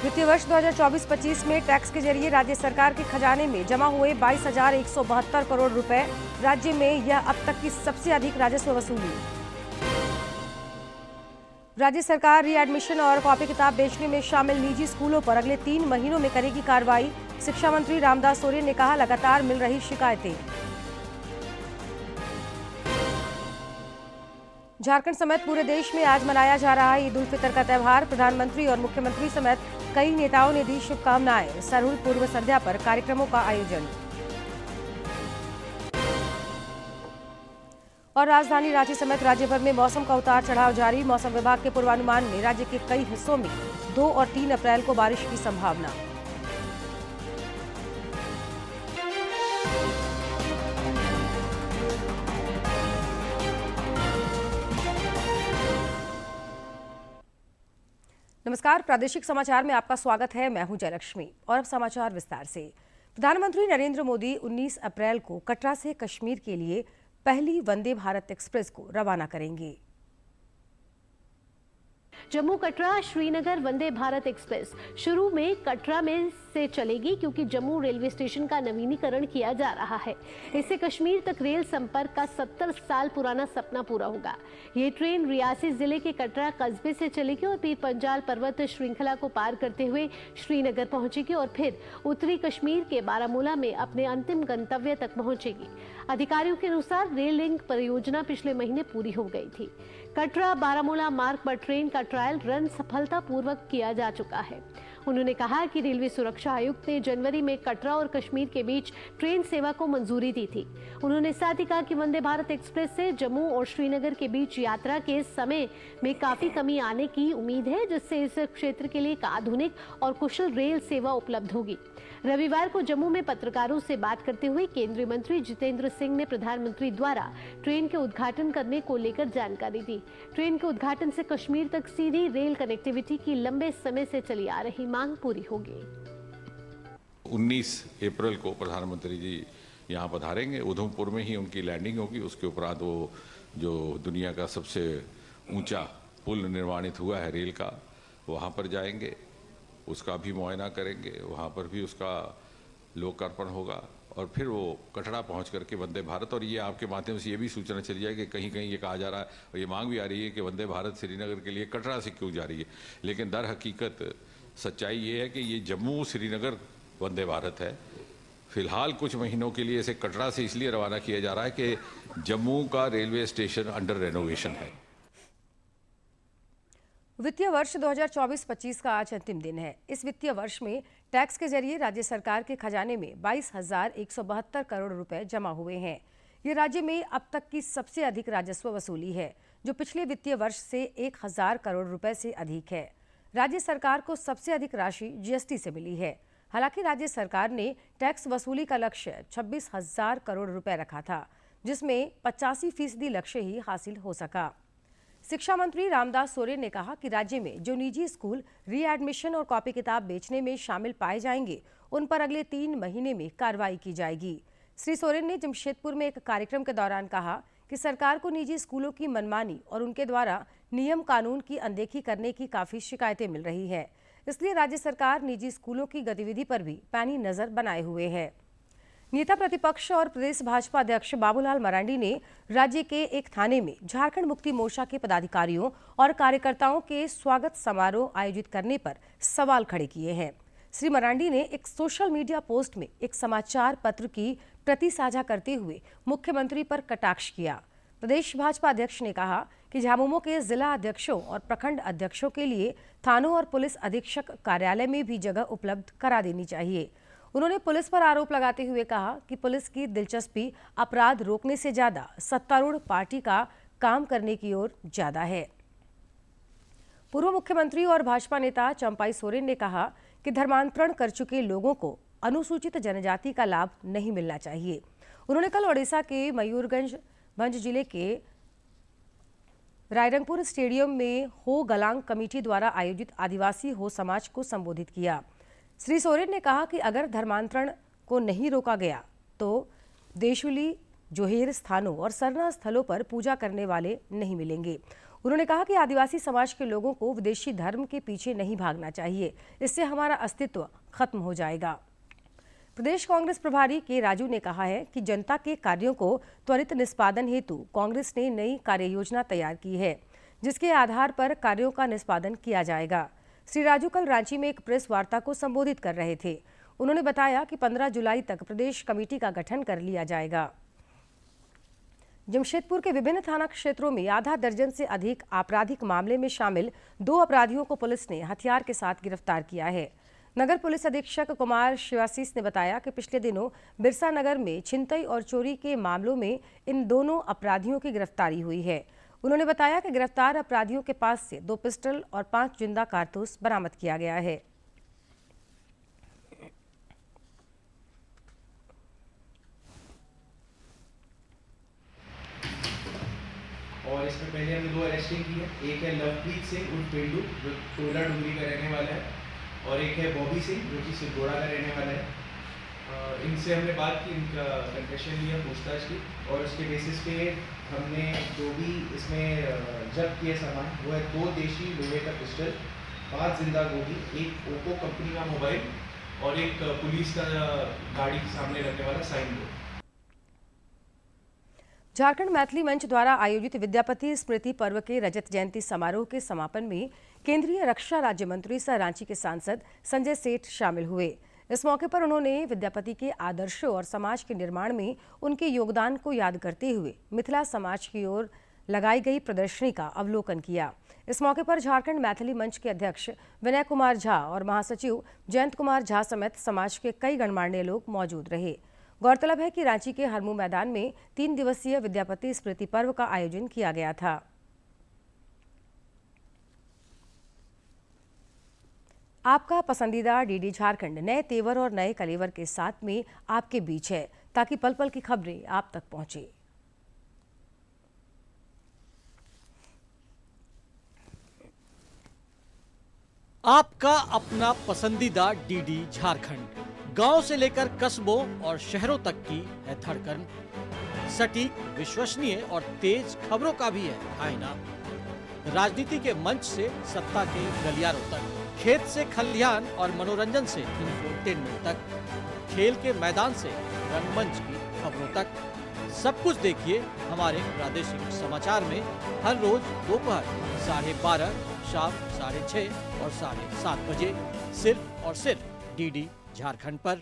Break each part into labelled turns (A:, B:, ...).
A: वित्तीय वर्ष 2024-25 में टैक्स के जरिए राज्य सरकार के खजाने में जमा हुए 22,172 करोड़ रुपए। राज्य में यह अब तक की सबसे अधिक राजस्व वसूली। राज्य सरकार रीएडमिशन और कॉपी किताब बेचने में शामिल निजी स्कूलों पर अगले 3 महीनों में करेगी कार्रवाई। शिक्षा मंत्री रामदास सोरेन ने कहा, लगातार मिल रही शिकायतें। झारखंड समेत पूरे देश में आज मनाया जा रहा है ईद उल फितर का त्यौहार। प्रधानमंत्री और मुख्यमंत्री समेत कई नेताओं ने दी शुभकामनाएं। सरहुल पूर्व संध्या पर कार्यक्रमों का आयोजन। और राजधानी रांची समेत राज्य भर में मौसम का उतार चढ़ाव जारी। मौसम विभाग के पूर्वानुमान में राज्य के कई हिस्सों में 2 और 3 अप्रैल को बारिश की संभावना। नमस्कार, प्रादेशिक समाचार में आपका स्वागत है। मैं हूं जयलक्ष्मी और अब समाचार विस्तार से। प्रधानमंत्री नरेंद्र मोदी 19 अप्रैल को कटरा से कश्मीर के लिए पहली वंदे भारत एक्सप्रेस को रवाना करेंगे।
B: जम्मू कटरा श्रीनगर वंदे भारत एक्सप्रेस शुरू में कटरा में से चलेगी, क्योंकि जम्मू रेलवे स्टेशन का नवीनीकरण किया जा रहा है। इससे कश्मीर तक रेल संपर्क का 70 साल पुराना सपना पूरा होगा। ये ट्रेन रियासी जिले के कटरा कस्बे से चलेगी और पीर पंजाल पर्वत श्रृंखला को पार करते हुए श्रीनगर पहुंचेगी और फिर उत्तरी कश्मीर के बारामूला में अपने अंतिम गंतव्य तक पहुंचेगी। अधिकारियों के अनुसार रेल लिंक परियोजना पिछले महीने पूरी हो गई थी। कटरा बारामूला मार्ग पर ट्रेन का ट्रायल रन सफलतापूर्वक किया जा चुका है। उन्होंने कहा कि रेलवे सुरक्षा आयुक्त ने जनवरी में कटरा और कश्मीर के बीच ट्रेन सेवा को मंजूरी दी थी। उन्होंने साथ ही कहा कि वंदे भारत एक्सप्रेस से जम्मू और श्रीनगर के बीच यात्रा के समय में काफी कमी आने की उम्मीद है, जिससे इस क्षेत्र के लिए एक आधुनिक और कुशल रेल सेवा उपलब्ध होगी। रविवार को जम्मू में पत्रकारों से बात करते हुए केंद्रीय मंत्री जितेंद्र सिंह ने प्रधानमंत्री द्वारा ट्रेन के उद्घाटन करने को लेकर जानकारी दी। ट्रेन के उद्घाटन से कश्मीर तक सीधी रेल कनेक्टिविटी की लंबे समय से चली आ रही मांग पूरी होगी।
C: 19 अप्रैल को प्रधानमंत्री जी यहाँ पधारेंगे। उधमपुर में ही उनकी लैंडिंग होगी। उसके उपरांत वो जो दुनिया का सबसे ऊंचा पुल निर्माणित हुआ है रेल का, वहाँ पर जाएंगे, उसका भी मुआयना करेंगे। वहाँ पर भी उसका लोकार्पण होगा और फिर वो कटरा पहुँच करके वंदे भारत। और ये आपके माध्यम से ये भी सूचना चली जाए कि कहीं कहीं ये कहा जा रहा है और ये मांग भी आ रही है कि वंदे भारत श्रीनगर के लिए कटरा से क्यों जा रही है, लेकिन दर हकीकत सच्चाई ये है कि ये जम्मू श्रीनगर वंदे भारत है। फिलहाल कुछ महीनों के लिए इसे कटरा से इसलिए रवाना किया जा रहा है कि जम्मू का रेलवे स्टेशन अंडर रेनोवेशन है।
A: वित्तीय वर्ष 2024-25 का आज अंतिम दिन है। इस वित्तीय वर्ष में टैक्स के जरिए राज्य सरकार के खजाने में 22,172 करोड़ रुपए जमा हुए हैं। ये राज्य में अब तक की सबसे अधिक राजस्व वसूली है, जो पिछले वित्तीय वर्ष से 1,000 करोड़ रुपए से अधिक है। राज्य सरकार को सबसे अधिक राशि जीएसटी से मिली है। हालांकि राज्य सरकार ने टैक्स वसूली का लक्ष्य 26,000 करोड़ रुपए रखा था, जिसमें 85% लक्ष्य ही हासिल हो सका। शिक्षा मंत्री रामदास सोरेन ने कहा कि राज्य में जो निजी स्कूल रीएडमिशन और कॉपी किताब बेचने में शामिल पाए जाएंगे, उन पर अगले 3 महीने में कार्रवाई की जाएगी। श्री सोरेन ने जमशेदपुर में एक कार्यक्रम के दौरान कहा कि सरकार को निजी स्कूलों की मनमानी और उनके द्वारा नियम कानून की अनदेखी करने की काफी शिकायतें मिल रही है। इसलिए राज्य सरकार निजी स्कूलों की गतिविधि पर भी पैनी नजर बनाए हुए है। नेता प्रतिपक्ष और प्रदेश भाजपा अध्यक्ष बाबूलाल मरांडी ने राज्य के एक थाने में झारखंड मुक्ति मोर्चा के पदाधिकारियों और कार्यकर्ताओं के स्वागत समारोह आयोजित करने पर सवाल खड़े किए हैं। श्री मरांडी ने एक सोशल मीडिया पोस्ट में एक समाचार पत्र की प्रति साझा करते हुए मुख्यमंत्री पर कटाक्ष किया। प्रदेश भाजपा अध्यक्ष ने कहा कि झामुमो के जिला अध्यक्षों और प्रखंड अध्यक्षों के लिए थानों और पुलिस अधीक्षक कार्यालय में भी जगह उपलब्ध करा देनी चाहिए। उन्होंने पुलिस पर आरोप लगाते हुए कहा कि पुलिस की दिलचस्पी अपराध रोकने से ज्यादा सत्तारूढ़ पार्टी का काम करने की ओर ज्यादा है। पूर्व मुख्यमंत्री और भाजपा नेता चंपाई सोरेन ने कहा कि धर्मांतरण कर चुके लोगों को अनुसूचित जनजाति का लाभ नहीं मिलना चाहिए। उन्होंने कल ओडिशा के मयूरभंज जिले के रायरंगपुर स्टेडियम में हो गलांग कमेटी द्वारा आयोजित आदिवासी हो समाज को संबोधित किया। श्री सोरेन ने कहा कि अगर धर्मांतरण को नहीं रोका गया तो देशुली, जोहेर स्थानों और सरना स्थलों पर पूजा करने वाले नहीं मिलेंगे। उन्होंने कहा कि आदिवासी समाज के लोगों को विदेशी धर्म के पीछे नहीं भागना चाहिए, इससे हमारा अस्तित्व खत्म हो जाएगा। प्रदेश कांग्रेस प्रभारी के राजू ने कहा है कि जनता के कार्यों को त्वरित निष्पादन हेतु कांग्रेस ने नई कार्य योजना तैयार की है, जिसके आधार पर कार्यों का निष्पादन किया जाएगा। श्री राजू कल रांची में एक प्रेस वार्ता को संबोधित कर रहे थे। उन्होंने बताया कि 15 जुलाई तक प्रदेश कमेटी का गठन कर लिया जाएगा। जमशेदपुर के विभिन्न थाना क्षेत्रों में आधा दर्जन से अधिक आपराधिक मामले में शामिल 2 अपराधियों को पुलिस ने हथियार के साथ गिरफ्तार किया है। नगर पुलिस अधीक्षक कुमार शिवाशीष ने बताया कि पिछले दिनों बिरसा नगर में छिनतई और चोरी के मामलों में इन दोनों अपराधियों की गिरफ्तारी हुई है। उन्होंने बताया कि गिरफ्तार अपराधियों के पास से 2 पिस्टल और 5 जिंदा कारतूस बरामद किया गया है।
D: और इसमें पहले हमने 2 अरेस्टिंग की है। एक है लवप्रीत सिंह उर्फ पेंडू जो टोला डुंगरी का रहने वाला है, और एक है बॉबी सिंह जो कि सिद्धोड़ा का रहने वाला है। इनसे हमने बात की, इनका कन्फेशन लिया, पूछताछ की, और उसके बेसिस पे हमने जो भी इसमें जब्त किए सामान वो है 2 देशी लोहे का पिस्टल, 5 जिंदा गोली, एक ओप्पो कंपनी का मोबाइल और एक पुलिस का गाड़ी के सामने रखने वाला साइन बोर्ड।
A: झारखंड मैथिली मंच द्वारा आयोजित विद्यापति स्मृति पर्व के रजत जयंती समारोह के समापन में केंद्रीय रक्षा राज्य मंत्री सह रांची के सांसद संजय सेठ शामिल हुए। इस मौके पर उन्होंने विद्यापति के आदर्शों और समाज के निर्माण में उनके योगदान को याद करते हुए मिथिला समाज की ओर लगाई गई प्रदर्शनी का अवलोकन किया। इस मौके पर झारखंड मैथिली मंच के अध्यक्ष विनय कुमार झा और महासचिव जयंत कुमार झा समेत समाज के कई गणमान्य लोग मौजूद रहे। गौरतलब है कि रांची के हरमू मैदान में 3 दिवसीय विद्यापति स्मृति पर्व का आयोजन किया गया था। आपका पसंदीदा डीडी झारखंड नए तेवर और नए कलेवर के साथ में आपके बीच है, ताकि पल पल की खबरें आप तक पहुंचे।
E: आपका अपना पसंदीदा डीडी झारखंड, गांव से लेकर कस्बों और शहरों तक की है धड़कन। सटीक, विश्वसनीय और तेज खबरों का भी है आईना। राजनीति के मंच से सत्ता के गलियारों तक, खेत से खलिहान और मनोरंजन से इंफोटेनमेंट तक, खेल के मैदान से रंगमंच की खबरों तक, सब कुछ देखिए हमारे प्रादेशिक समाचार में हर रोज दोपहर 12:30, शाम 6:30 और 7:30 बजे, सिर्फ और सिर्फ डीडी झारखंड पर।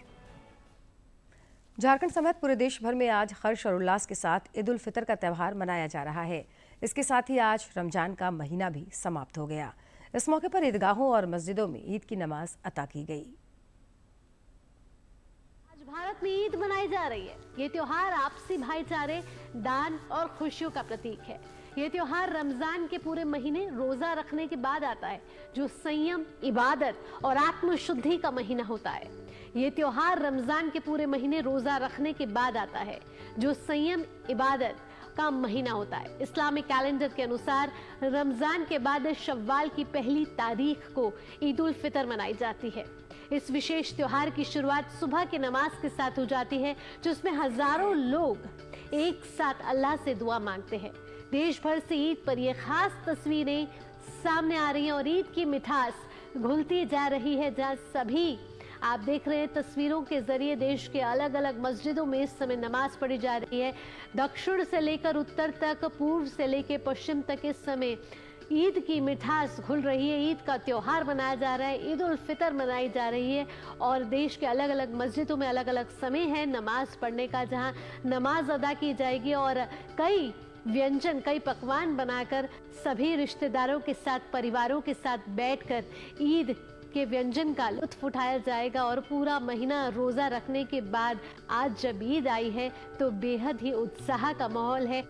A: झारखंड समेत पूरे देश भर में आज हर्ष और उल्लास के साथ ईद उल फितर का त्यौहार मनाया जा रहा है। इसके साथ ही आज रमजान का महीना भी समाप्त हो गया। इस मौके पर ईदगाहों और मस्जिदों में ईद की नमाज अता की गई।
B: आज भारत में ईद मनाई जा रही है। ये त्योहार आपसी भाईचारे, दान और खुशियों का प्रतीक है। ये त्योहार रमजान के पूरे महीने रोजा रखने के बाद आता है, जो संयम, इबादत और आत्मशुद्धि का महीना होता है। ये त्योहार रमजान के पूरे महीने रोजा रखने के बाद आता है, जो संयम, इबादत का महीना होता है। इस्लामिक कैलेंडर के अनुसार रमजान के बाद शव्वाल की पहली तारीख को ईद उल फितर मनाई जाती है। इस विशेष त्योहार की शुरुआत सुबह की नमाज के साथ हो जाती है, जिसमें हजारों लोग एक साथ अल्लाह से दुआ मांगते हैं। देश भर से ईद पर ये खास तस्वीरें सामने आ रही हैं और ईद की मिठास घुलती जा रही है, जहां सभी आप देख रहे हैं तस्वीरों के जरिए देश के अलग अलग मस्जिदों में इस समय नमाज पढ़ी जा रही है। दक्षिण से लेकर उत्तर तक, पूर्व से लेकर पश्चिम तक इस समय ईद की मिठास घुल रही है। ईद का त्योहार मनाया जा रहा है, ईद उल फितर मनाई जा रही है और देश के अलग अलग मस्जिदों में अलग अलग समय है नमाज पढ़ने का, जहां नमाज अदा की जाएगी और कई व्यंजन, कई पकवान बनाकर सभी रिश्तेदारों के साथ, परिवारों के साथ बैठकर ईद के व्यंजन का लुत्फ उठाया जाएगा। और पूरा महीना रोजा रखने के बाद आज जब ईद आई है तो बेहद ही उत्साह का माहौल है।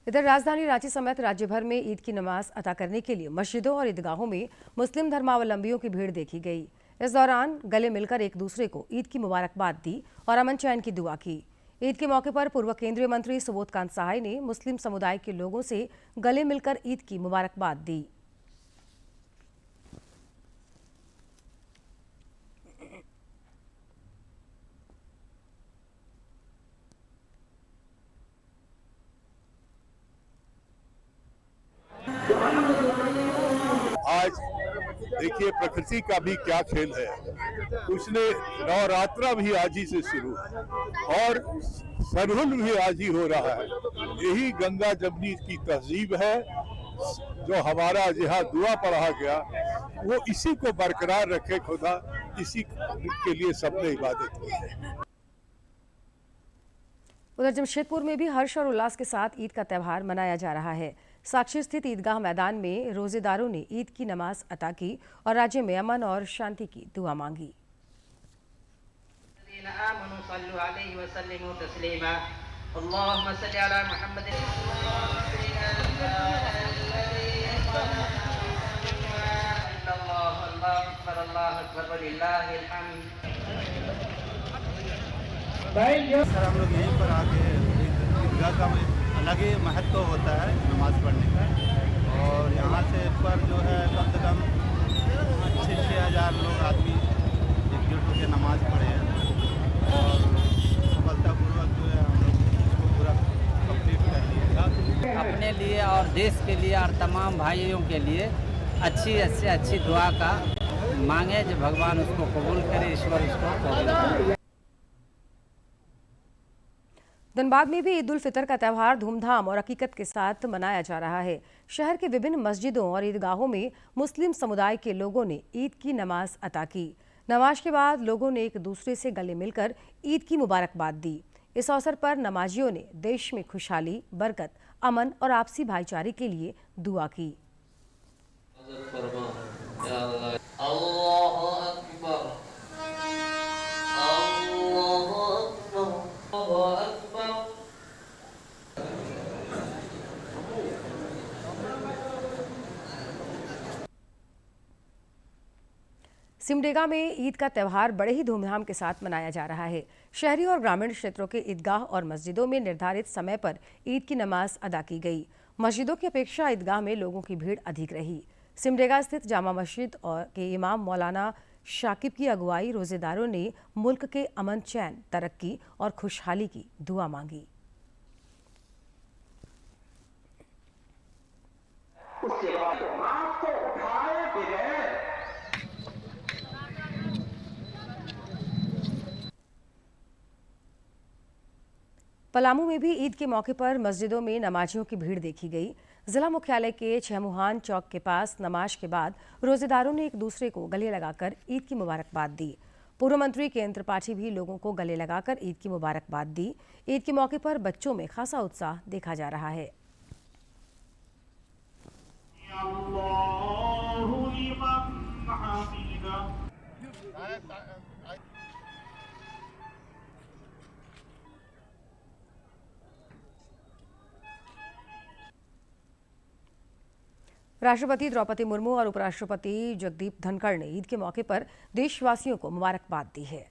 A: इधर राजधानी रांची समेत राज्य भर में ईद की नमाज अता करने के लिए मस्जिदों और ईदगाहों में मुस्लिम धर्मावलंबियों की भीड़ देखी गई। इस दौरान गले मिलकर एक दूसरे को ईद की मुबारकबाद दी और अमन चैन की दुआ की। ईद के मौके पर पूर्व केंद्रीय मंत्री सुबोध कांत सहाय ने मुस्लिम समुदाय के लोगों से गले मिलकर ईद की मुबारकबाद दी।
F: आज देखिए प्रकृति का भी क्या खेल है, उसने नवरात्रा भी आज ही से शुरू और सरहुल भी आज ही हो रहा है। यही गंगा जमुनी की तहजीब है, जो हमारा जहाँ दुआ पढ़ा गया वो इसी को बरकरार रखे खुदा, इसी के लिए सबने इबादत की है।
A: उधर जमशेदपुर में भी हर्ष और उल्लास के साथ ईद का त्यौहार मनाया जा रहा है। साक्षी स्थित ईदगाह मैदान में रोजेदारों ने ईद की नमाज अता की और राज्य में अमन और शांति की दुआ मांगी।
G: सर हम लोग यहीं पर आके ईदगाह का अलग ही महत्व होता है नमाज़ पढ़ने का, और यहाँ से पर जो है कम से कम 6-6 हज़ार लोग आदमी एकजुट होकर नमाज़ पढ़े हैं और सफलतापूर्वक जो है हम लोग इसको पूरा कंप्लीट कर लिए।
H: अपने लिए और देश के लिए और तमाम भाइयों के लिए अच्छी दुआ का मांगे, जो भगवान उसको कबूल करे, ईश्वर उसको कबूल करे।
A: धनबाद में भी ईद उल फितर का त्यौहार धूमधाम और हकीकत के साथ मनाया जा रहा है। शहर के विभिन्न मस्जिदों और ईदगाहों में मुस्लिम समुदाय के लोगों ने ईद की नमाज अता की। नमाज के बाद लोगों ने एक दूसरे से गले मिलकर ईद की मुबारकबाद दी। इस अवसर पर नमाजियों ने देश में खुशहाली, बरकत, अमन और आपसी भाईचारे के लिए दुआ की। सिमडेगा में ईद का त्यौहार बड़े ही धूमधाम के साथ मनाया जा रहा है। शहरी और ग्रामीण क्षेत्रों के ईदगाह और मस्जिदों में निर्धारित समय पर ईद की नमाज अदा की गई। मस्जिदों की अपेक्षा ईदगाह में लोगों की भीड़ अधिक रही। सिमडेगा स्थित जामा मस्जिद और के इमाम मौलाना शाकिब की अगुवाई रोजेदारों ने मुल्क के अमन, चैन, तरक्की और खुशहाली की दुआ मांगी। पलामू में भी ईद के मौके पर मस्जिदों में नमाजियों की भीड़ देखी गई। जिला मुख्यालय के छहमुहान चौक के पास नमाज के बाद रोजेदारों ने एक दूसरे को गले लगाकर ईद की मुबारकबाद दी। पूर्व मंत्री केंद्र त्रिपाठी भी लोगों को गले लगाकर ईद की मुबारकबाद दी। ईद के मौके पर बच्चों में खासा उत्साह देखा जा रहा है। राष्ट्रपति द्रौपदी मुर्मू और उपराष्ट्रपति जगदीप धनखड़ ने ईद के मौके पर देशवासियों को मुबारकबाद दी है।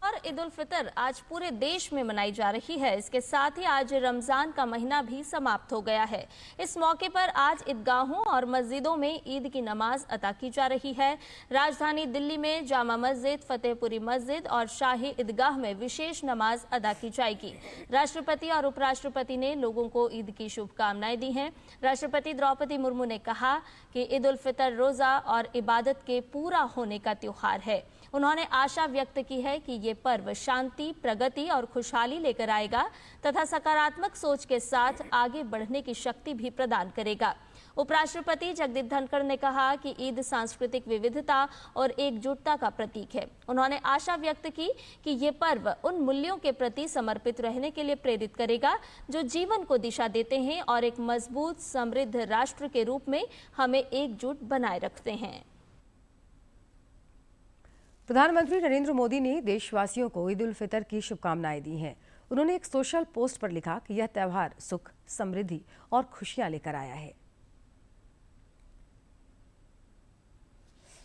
I: और ईद उल फितर आज पूरे देश में मनाई जा रही है। इसके साथ ही आज रमजान का महीना भी समाप्त हो गया है। इस मौके पर आज ईदगाहों और मस्जिदों में ईद की नमाज अता की जा रही है। राजधानी दिल्ली में जामा मस्जिद, फतेहपुरी मस्जिद और शाही ईदगाह में विशेष नमाज अदा की जाएगी। राष्ट्रपति और उपराष्ट्रपति ने लोगों को ईद की शुभकामनाएं दी हैं। राष्ट्रपति द्रौपदी मुर्मू ने कहा कि ईद उल फितर रोजा और इबादत के पूरा होने का त्योहार है। उन्होंने आशा व्यक्त की है कि ये पर्व शांति, प्रगति और खुशहाली लेकर आएगा तथा सकारात्मक सोच के साथ आगे बढ़ने की शक्ति भी प्रदान करेगा। उपराष्ट्रपति जगदीप धनखड़ ने कहा कि ईद सांस्कृतिक विविधता और एकजुटता का प्रतीक है। उन्होंने आशा व्यक्त की कि ये पर्व उन मूल्यों के प्रति समर्पित रहने के लिए प्रेरित करेगा जो जीवन को दिशा देते हैं और एक मजबूत, समृद्ध राष्ट्र के रूप में हमें एकजुट बनाए रखते हैं।
A: प्रधानमंत्री नरेंद्र मोदी ने देशवासियों को ईद उल फितर की शुभकामनाएं दी हैं। उन्होंने एक सोशल पोस्ट पर लिखा कि यह त्यौहार सुख, समृद्धि और खुशियां लेकर आया है।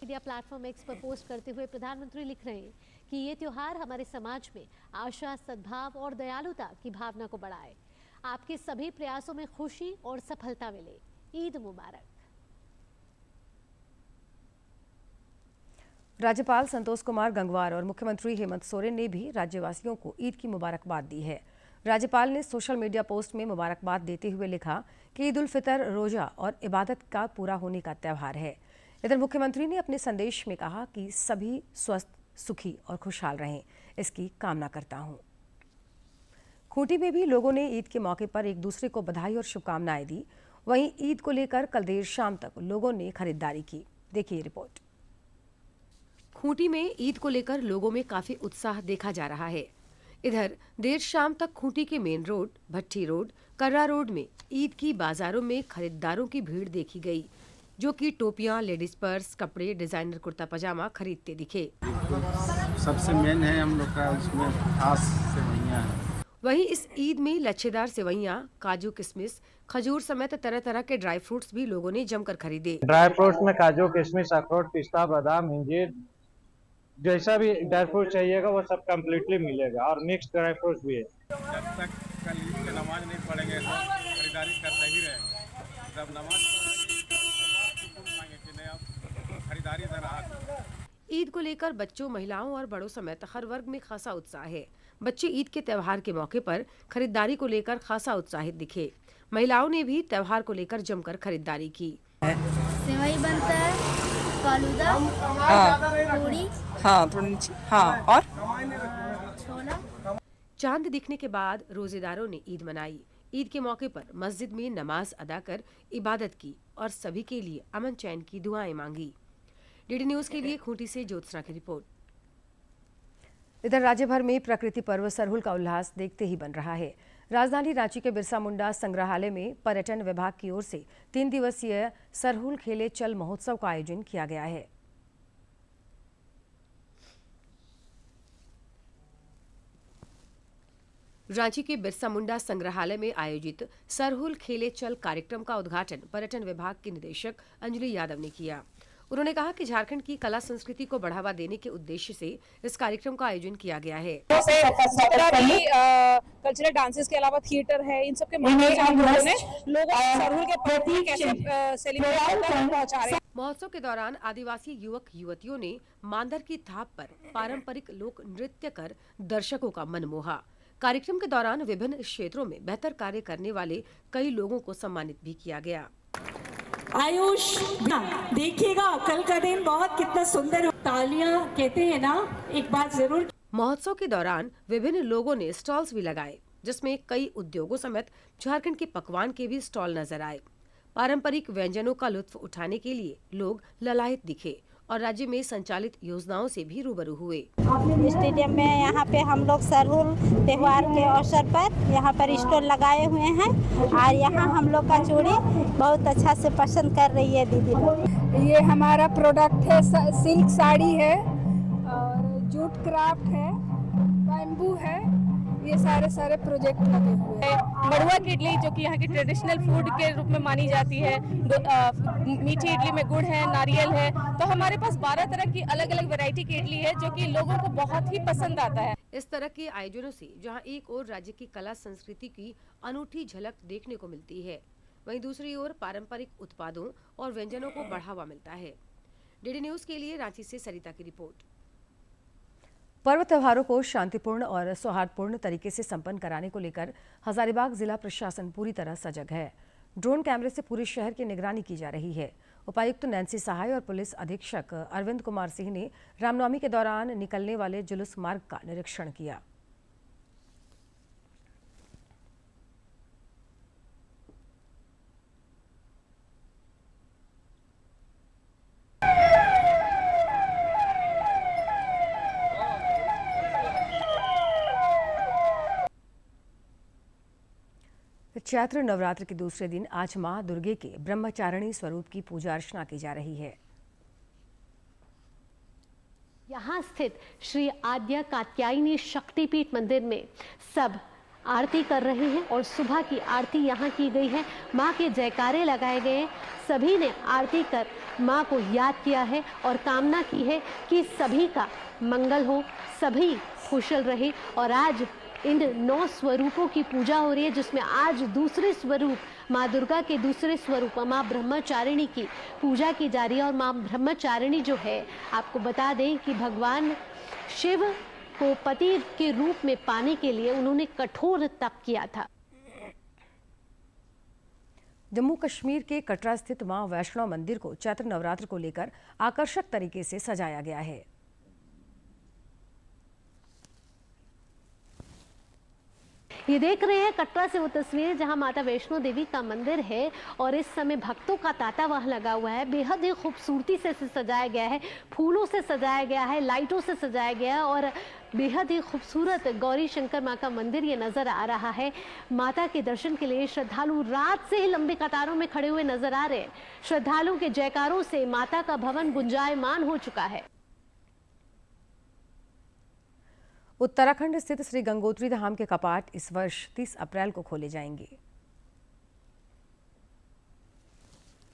B: मीडिया प्लेटफॉर्म एक्स पर पोस्ट करते हुए प्रधानमंत्री लिख रहे हैं कि ये त्योहार हमारे समाज में आशा, सद्भाव और दयालुता की भावना को बढ़ाए। आपके सभी प्रयासों में खुशी और सफलता मिले। ईद मुबारक।
A: राज्यपाल संतोष कुमार गंगवार और मुख्यमंत्री हेमंत सोरेन ने भी राज्यवासियों को ईद की मुबारकबाद दी है। राज्यपाल ने सोशल मीडिया पोस्ट में मुबारकबाद देते हुए लिखा कि ईद उल फितर रोजा और इबादत का पूरा होने का त्यौहार है। इधर मुख्यमंत्री ने अपने संदेश में कहा कि सभी स्वस्थ, सुखी और खुशहाल रहें, इसकी कामना करता हूं। खूंटी में भी लोगों ने ईद के मौके पर एक दूसरे को बधाई और शुभकामनाएं दी। वहीं ईद को लेकर कल देर शाम तक लोगों ने खरीदारी की। देखिए रिपोर्ट। खूंटी में ईद को लेकर लोगों में काफी उत्साह देखा जा रहा है। इधर देर शाम तक खूंटी के मेन रोड, भट्टी रोड, कर्रा रोड में ईद की बाजारों में खरीदारों की भीड़ देखी गई, जो कि टोपियां, लेडीज पर्स, कपड़े, डिजाइनर कुर्ता पजामा खरीदते दिखे।
G: सबसे मेन है हम लोग का, उसमें खास सेवइयां है।
A: वहीं इस ईद में लच्छेदार सेवइयां, काजू किशमिश, खजूर समेत तरह तरह के ड्राई फ्रूट्स भी लोगों ने जमकर खरीदे।
J: ड्राई फ्रूट्स में काजू किशमिश, अखरोट, पिस्ता, बादाम, इंजीर, जैसा भी ड्राई फ्रूट चाहिएगा वो सब कम्प्लीटली मिलेगा और मिक्स ड्राई फ्रूट्स भी है।
G: जब तक कल ईद की नमाज नहीं पढ़ेंगे तो खरीदारी करते ही रहेंगे। जब नमाज पढ़ेंगे खरीदारी जरा।
A: ईद को लेकर बच्चों, महिलाओं और बड़ों समेत हर वर्ग में खासा उत्साह है। बच्चे ईद के त्योहार के मौके पर खरीदारी को लेकर खासा उत्साहित दिखे। महिलाओं ने भी त्योहार को लेकर जमकर खरीदारी की।
K: सेवई बनता है, फालूदा, पूरी, हाँ, और छोला।
A: चांद दिखने के बाद रोजेदारों ने ईद मनाई। ईद के मौके पर मस्जिद में नमाज अदा कर इबादत की और सभी के लिए अमन चैन की दुआएं मांगी। डीडी न्यूज के लिए खूंटी से ज्योत्सना की रिपोर्ट। इधर राज्य भर में प्रकृति पर्व सरहुल का उल्लास देखते ही बन रहा है। राजधानी रांची के बिरसा मुंडा संग्रहालय में पर्यटन विभाग की ओर से 3 दिवसीय सरहुल खेले चल महोत्सव का आयोजन किया गया है। रांची के बिरसा मुंडा संग्रहालय में आयोजित सरहुल खेले चल कार्यक्रम का उद्घाटन पर्यटन विभाग की निदेशक अंजलि यादव ने किया। उन्होंने कहा कि झारखंड की कला संस्कृति को बढ़ावा देने के उद्देश्य से इस कार्यक्रम का आयोजन किया गया है।
L: कल्चरल डांसेस के अलावा थिएटर है, इन सब के माध्यम से हम लोगों ने लोगों को सरहुल के पर्व को कैसे सेलिब्रेट तक पहुंचा रहे हैं।
A: महोत्सव के दौरान आदिवासी युवक युवतियों ने मांदर की थाप पर पारंपरिक लोक नृत्य कर दर्शकों का मन मोहा। कार्यक्रम के दौरान विभिन्न क्षेत्रों में बेहतर कार्य करने वाले कई लोगों को सम्मानित भी किया गया।
M: आयुष देखिएगा कल का दिन बहुत कितना सुंदर, तालियां कहते हैं ना, एक बात जरूर।
A: महोत्सव के दौरान विभिन्न लोगों ने स्टॉल्स भी लगाए, जिसमें कई उद्योगों समेत झारखंड के पकवान के भी स्टॉल नजर आए। पारंपरिक व्यंजनों का लुत्फ उठाने के लिए लोग ललायत दिखे और राज्य में संचालित योजनाओं से भी रूबरू हुए।
K: स्टेडियम में यहाँ पे हम लोग सरहुल त्योहार के अवसर पर यहाँ पर स्टॉल लगाए हुए हैं और यहाँ हम लोग का चूड़ी बहुत अच्छा से पसंद कर रही है दीदी।
L: ये हमारा प्रोडक्ट है, सिल्क साड़ी है और जूट क्राफ्ट है, बैम्बू है, ये सारे प्रोजेक्ट लगे हुए हैं। बड़ुआ की इडली जो कि यहाँ की ट्रेडिशनल फूड के रूप में मानी जाती है, मीठी इडली में गुड़ है, नारियल है, तो हमारे पास 12 तरह की अलग अलग वैरायटी की इडली है जो कि लोगों को बहुत ही पसंद आता है।
A: इस तरह के आयोजनों से जहां एक ओर राज्य की कला संस्कृति की अनूठी झलक देखने को मिलती है, वहीं दूसरी ओर पारंपरिक उत्पादों और व्यंजनों को बढ़ावा मिलता है। डीडी न्यूज के लिए रांची से सरिता की रिपोर्ट। पर्व त्योहारों को शांतिपूर्ण और सौहार्दपूर्ण तरीके से संपन्न कराने को लेकर हजारीबाग जिला प्रशासन पूरी तरह सजग है। ड्रोन कैमरे से पूरे शहर की निगरानी की जा रही है। उपायुक्त नैन्सी सहाय और पुलिस अधीक्षक अरविंद कुमार सिंह ने रामनवमी के दौरान निकलने वाले जुलूस मार्ग का निरीक्षण किया। चैत्र नवरात्र के दूसरे दिन आज मां दुर्गे के ब्रह्मचारिणी स्वरूप की पूजा अर्चना की जा रही है।
B: यहाँ स्थित श्री आद्य कात्यायनी शक्तिपीठ मंदिर में सब आरती कर रहे हैं और सुबह की आरती यहाँ की गई है। माँ के जयकारे लगाए गए, सभी ने आरती कर माँ को याद किया है और कामना की है कि सभी का मंगल हो, सभी कुशल रहे। और आज इन 9 स्वरूपों की पूजा हो रही है, जिसमें आज दूसरे स्वरूप माँ दुर्गा के दूसरे स्वरूप माँ ब्रह्मचारिणी की पूजा की जा रही है। और माँ ब्रह्मचारिणी जो है, आपको बता दें कि भगवान शिव को पति के रूप में पाने के लिए उन्होंने कठोर तप किया था।
A: जम्मू कश्मीर के कटरा स्थित मां वैष्णो मंदिर को चैत्र नवरात्र को लेकर आकर्षक तरीके से सजाया गया है।
B: ये देख रहे हैं कटरा से वो तस्वीर जहां माता वैष्णो देवी का मंदिर है और इस समय भक्तों का तांता वहां लगा हुआ है। बेहद ही खूबसूरती से इसे सजाया गया है, फूलों से सजाया गया है, लाइटों से सजाया गया है और बेहद ही खूबसूरत गौरी शंकर मां का मंदिर ये नजर आ रहा है। माता के दर्शन के लिए श्रद्धालु रात से ही लंबी कतारों में खड़े हुए नजर आ रहे हैं। श्रद्धालुओं के जयकारों से माता का भवन गुंजायमान हो चुका है।
A: उत्तराखंड स्थित श्री गंगोत्री धाम के कपाट इस वर्ष 30 अप्रैल को खोले जाएंगे।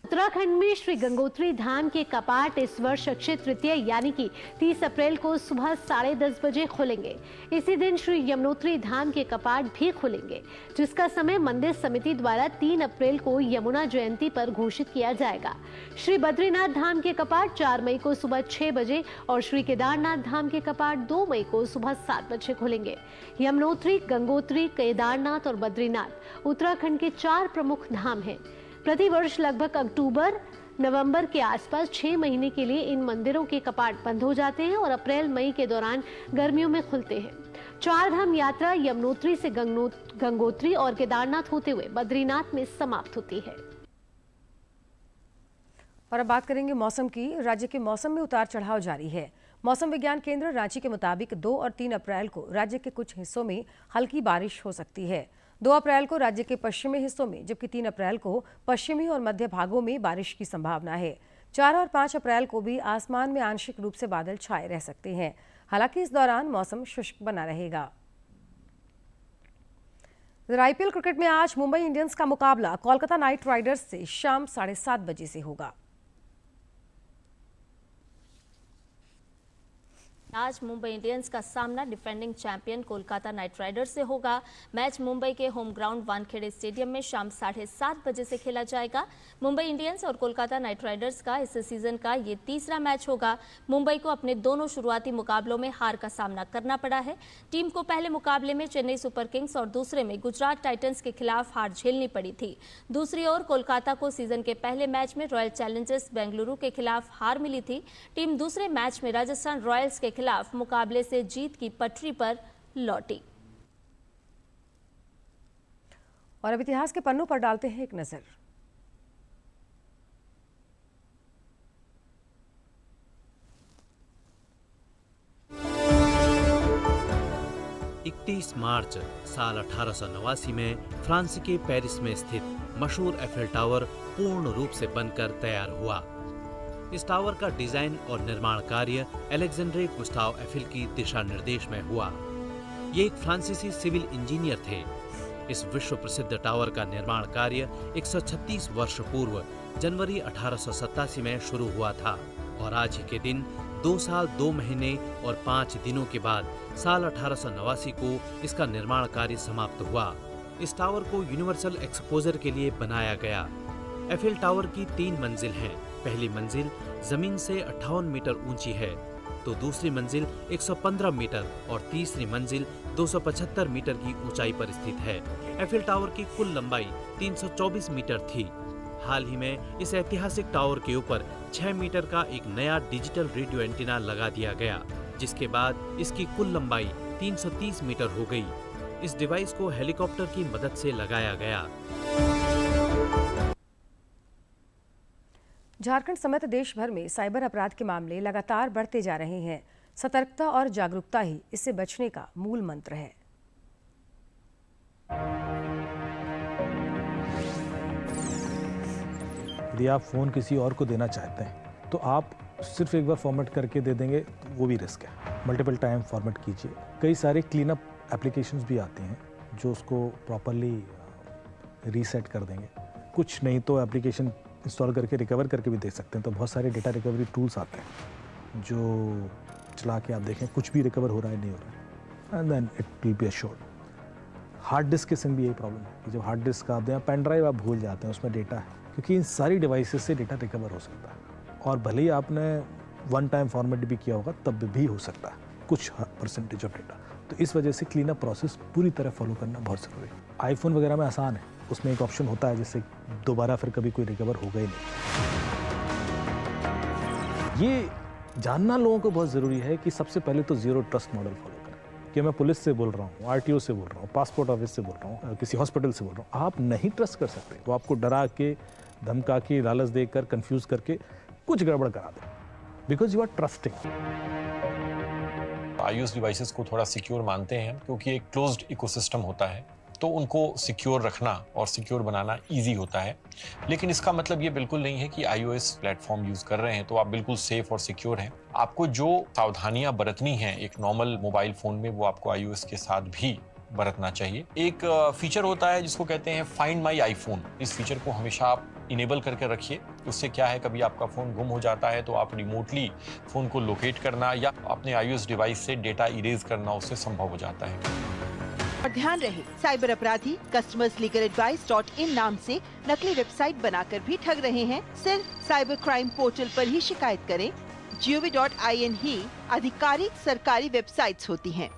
B: उत्तराखंड में श्री गंगोत्री धाम के कपाट इस वर्ष अक्षय तृतीया यानी कि 30 अप्रैल को सुबह 10:30 बजे खोलेंगे। इसी दिन श्री यमुनोत्री धाम के कपाट भी खोलेंगे, जिसका समय मंदिर समिति द्वारा 3 अप्रैल को यमुना जयंती पर घोषित किया जाएगा। श्री बद्रीनाथ धाम के कपाट 4 मई को सुबह 6 बजे और श्री केदारनाथ धाम के कपाट 2 मई को सुबह 7 बजे खोलेंगे। यमुनोत्री, गंगोत्री, केदारनाथ और बद्रीनाथ उत्तराखंड के 4 प्रमुख धाम हैं। प्रतिवर्ष लगभग अक्टूबर नवंबर के आसपास 6 महीने के लिए इन मंदिरों के कपाट बंद हो जाते हैं और अप्रैल मई के दौरान गर्मियों में खुलते हैं। 4 धाम यात्रा यमुनोत्री से गंगोत्री और केदारनाथ होते हुए बद्रीनाथ में समाप्त होती है।
A: और अब बात करेंगे मौसम की। राज्य के मौसम में उतार चढ़ाव जारी है। मौसम विज्ञान केंद्र रांची के मुताबिक 2 और 3 अप्रैल को राज्य के कुछ हिस्सों में हल्की बारिश हो सकती है। 2 अप्रैल को राज्य के पश्चिमी हिस्सों में, जबकि 3 अप्रैल को पश्चिमी और मध्य भागों में बारिश की संभावना है। 4 और 5 अप्रैल को भी आसमान में आंशिक रूप से बादल छाए रह सकते हैं। हालांकि इस दौरान मौसम शुष्क बना रहेगा। IPL क्रिकेट में आज मुंबई इंडियंस का मुकाबला कोलकाता नाइट राइडर्स से शाम 7:30 बजे से होगा।
I: आज मुंबई इंडियंस का सामना defending champion Kolkata night Riders से होगा। मैच मुंबई के होम ग्राउंड वानखेड़े स्टेडियम में शाम 7:30 बजे से खेला जाएगा। मुंबई इंडियंस और कोलकाता नाइट राइडर्स का इस सीजन का ये तीसरा मैच होगा। मुंबई को अपने दोनों शुरुआती मुकाबलों में हार का सामना करना पड़ा है। टीम को पहले मुकाबले में चेन्नई सुपर किंग्स और दूसरे में गुजरात टाइटंस के खिलाफ हार झेलनी पड़ी थी। दूसरी ओर कोलकाता को सीजन के पहले मैच में रॉयल चैलेंजर्स बेंगलुरु के खिलाफ हार मिली थी। टीम दूसरे मैच में राजस्थान रॉयल्स के खिलाफ मुकाबले से जीत की पटरी पर लौटी।
A: और अब इतिहास के पन्नों पर डालते हैं एक नजर।
N: मार्च साल 1889 में फ्रांस के पेरिस में स्थित मशहूर एफिल टावर पूर्ण रूप से बनकर तैयार हुआ। इस टावर का डिजाइन और निर्माण कार्य अलेक्जेंड्रे गुस्ताव एफिल की दिशा निर्देश में हुआ। ये एक फ्रांसीसी सिविल इंजीनियर थे। इस विश्व प्रसिद्ध टावर का निर्माण कार्य 136 वर्ष पूर्व जनवरी 1887 में शुरू हुआ था और आज ही के दिन 2 साल 2 महीने और 5 दिनों के बाद साल 1889 को इसका निर्माण कार्य समाप्त हुआ। इस टावर को यूनिवर्सल एक्सपोजर के लिए बनाया गया। एफिल टावर की 3 मंजिल हैं। पहली मंजिल जमीन से 58 मीटर ऊंची है, तो दूसरी मंजिल 115 मीटर और तीसरी मंजिल 275 मीटर की ऊंचाई पर स्थित है। एफिल टावर की कुल लंबाई 324 मीटर थी। हाल ही में इस ऐतिहासिक टावर के ऊपर 6 मीटर का एक नया डिजिटल रेडियो एंटीना लगा दिया गया, जिसके बाद इसकी कुल लंबाई 330 मीटर हो गई। इस डिवाइस को हेलीकॉप्टर की मदद से लगाया गया।
A: झारखंड समेत देश भर में साइबर अपराध के मामले लगातार बढ़ते जा रहे हैं। सतर्कता और जागरूकता ही इससे बचने का मूल मंत्र है।
O: यदि आप फ़ोन किसी और को देना चाहते हैं तो आप सिर्फ एक बार फॉर्मेट करके दे देंगे तो वो भी रिस्क है। मल्टीपल टाइम फॉर्मेट कीजिए। कई सारे क्लीनअप एप्लीकेशंस भी आते हैं जो उसको प्रॉपरली रीसेट कर देंगे। कुछ नहीं तो एप्लीकेशन इंस्टॉल करके रिकवर करके भी दे सकते हैं। तो बहुत सारे डेटा रिकवरी टूल्स आते हैं जो चला के आप देखें कुछ भी रिकवर हो रहा है नहीं हो रहा है, and then it will be assured. Hard disk के संग भी यही प्रॉब्लम है कि जब हार्ड डिस्क आप दें, पेन ड्राइव आप भूल जाते हैं, उसमें डेटा है, क्योंकि इन सारी डिवाइसेस से डेटा रिकवर हो सकता है। और भले ही आपने वन टाइम फॉर्मेट भी किया होगा तब भी हो सकता है। कुछ परसेंटेज ऑफ डेटा। तो इस वजह से क्लीन अप प्रोसेस पूरी तरह फॉलो करना बहुत ज़रूरी है। आईफोन वगैरह में आसान है, उसमें एक ऑप्शन होता है जिससे दोबारा फिर कभी कोई रिकवर होगा ही नहीं। ये जानना लोगों को बहुत ज़रूरी है कि सबसे पहले तो ज़ीरो ट्रस्ट मॉडल फॉलो करें। कि मैं पुलिस से बोल रहा हूँ, RTO से बोल रहा हूँ, पासपोर्ट ऑफिस से बोल रहा हूँ, किसी हॉस्पिटल से बोल रहा हूँ, आप नहीं ट्रस्ट कर सकते। वो आपको डरा के, धमका के, लालच देकर, कंफ्यूज करके कुछ गड़बड़ करा दें, because you are trusting.
P: iOS devices को थोड़ा सिक्योर मानते हैं क्योंकि एक क्लोज्ड इकोसिस्टम होता है, तो उनको सिक्योर रखना और सिक्योर बनाना इजी होता है। लेकिन इसका मतलब ये बिल्कुल नहीं है कि iOS प्लेटफॉर्म यूज कर रहे हैं तो आप बिल्कुल सेफ और सिक्योर हैं। आपको जो सावधानियां बरतनी हैं एक नॉर्मल मोबाइल फोन में, वो आपको iOS के साथ भी बरतना चाहिए। एक फीचर होता है जिसको कहते हैं फाइंड माई आईफोन। इस फीचर को हमेशा आप इनेबल करके रखिए। उससे क्या है, कभी आपका फ़ोन गुम हो जाता है तो आप रिमोटली फ़ोन को लोकेट करना या अपने iOS डिवाइस से डेटा इरेज करना उससे संभव हो जाता है।
Q: और ध्यान रहे, साइबर अपराधी customerslegaladvice.in नाम से नकली वेबसाइट बनाकर भी ठग रहे हैं। सिर्फ साइबर क्राइम पोर्टल पर ही शिकायत करें। gov.in ही आधिकारिक सरकारी वेबसाइट्स होती हैं।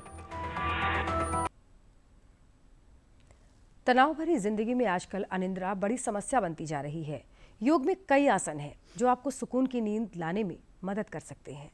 A: तनाव भरी जिंदगी में आजकल अनिद्रा बड़ी समस्या बनती जा रही है। योग में कई आसन हैं जो आपको सुकून की नींद लाने में मदद कर सकते हैं।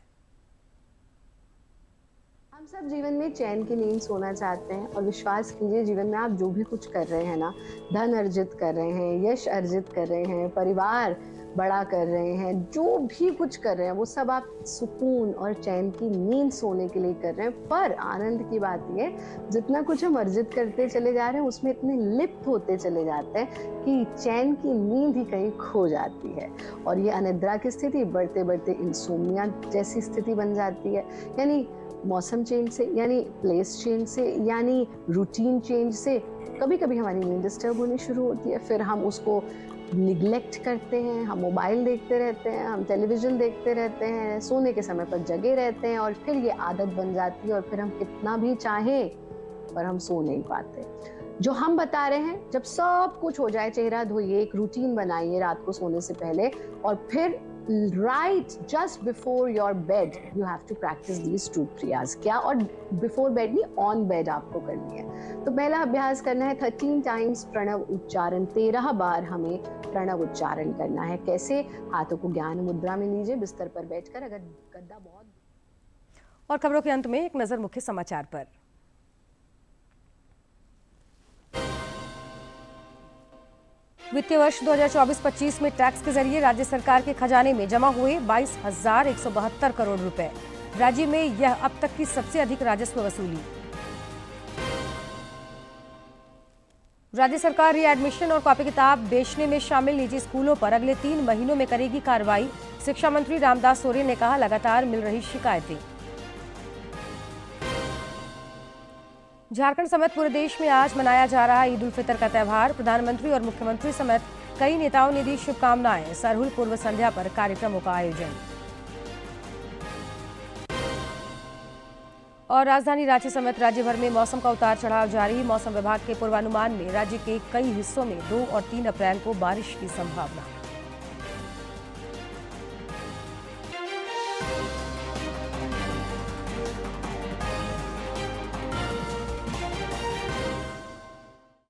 R: हम सब जीवन में चैन की नींद सोना चाहते हैं और विश्वास कीजिए, जीवन में आप जो भी कुछ कर रहे हैं ना, धन अर्जित कर रहे हैं, यश अर्जित कर रहे हैं, परिवार बड़ा कर रहे हैं, जो भी कुछ कर रहे हैं वो सब आप सुकून और चैन की नींद सोने के लिए कर रहे हैं। पर आनंद की बात ये, जितना कुछ हम अर्जित करते चले जा रहे हैं उसमें इतने लिप्त होते चले जाते हैं कि चैन की नींद ही कहीं खो जाती है और ये अनिद्रा की स्थिति बढ़ते बढ़ते इंसोम्निया जैसी स्थिति बन जाती है। यानी मौसम चेंज से, यानी प्लेस चेंज से, यानी रूटीन चेंज से कभी कभी हमारी नींद डिस्टर्ब होनी शुरू होती है। फिर हम उसको निगलेक्ट करते हैं, हम मोबाइल देखते रहते हैं, हम टेलीविज़न देखते रहते हैं, सोने के समय पर जगे रहते हैं और फिर ये आदत बन जाती है और फिर हम कितना भी चाहें पर हम सो नहीं पाते। जो हम बता रहे हैं, जब सब कुछ हो जाए, चेहरा धोइए, एक रूटीन बनाइए रात को सोने से पहले और फिर right just before your bed you have to practice these two priyas। क्या? और before bed नहीं, on bed आपको करनी है। तो पहला अभ्यास करना है 13 टाइम्स प्रणव उच्चारण, 13 बार हमें प्रणव उच्चारण करना है। कैसे? हाथों को ज्ञान मुद्रा में लीजिए, बिस्तर पर बैठकर। अगर गद्दा बहुत।
A: और खबरों के अंत में एक नजर मुख्य समाचार पर। वित्तीय वर्ष 2024-25 में टैक्स के जरिए राज्य सरकार के खजाने में जमा हुए 22,172 करोड़ रुपए। राज्य में यह अब तक की सबसे अधिक राजस्व वसूली। राज्य सरकार रीएडमिशन और कॉपी किताब बेचने में शामिल निजी स्कूलों पर अगले 3 महीनों में करेगी कार्रवाई। शिक्षा मंत्री रामदास सोरेन ने कहा, लगातार मिल रही शिकायतें। झारखंड समेत पूरे देश में आज मनाया जा रहा ईद उल फितर का त्यौहार। प्रधानमंत्री और मुख्यमंत्री समेत कई नेताओं ने दी शुभकामनाएं। सरहुल पूर्व संध्या पर कार्यक्रमों का आयोजन। और राजधानी रांची समेत राज्य भर में मौसम का उतार चढ़ाव जारी। मौसम विभाग के पूर्वानुमान में राज्य के कई हिस्सों में 2 और 3 अप्रैल को बारिश की संभावना।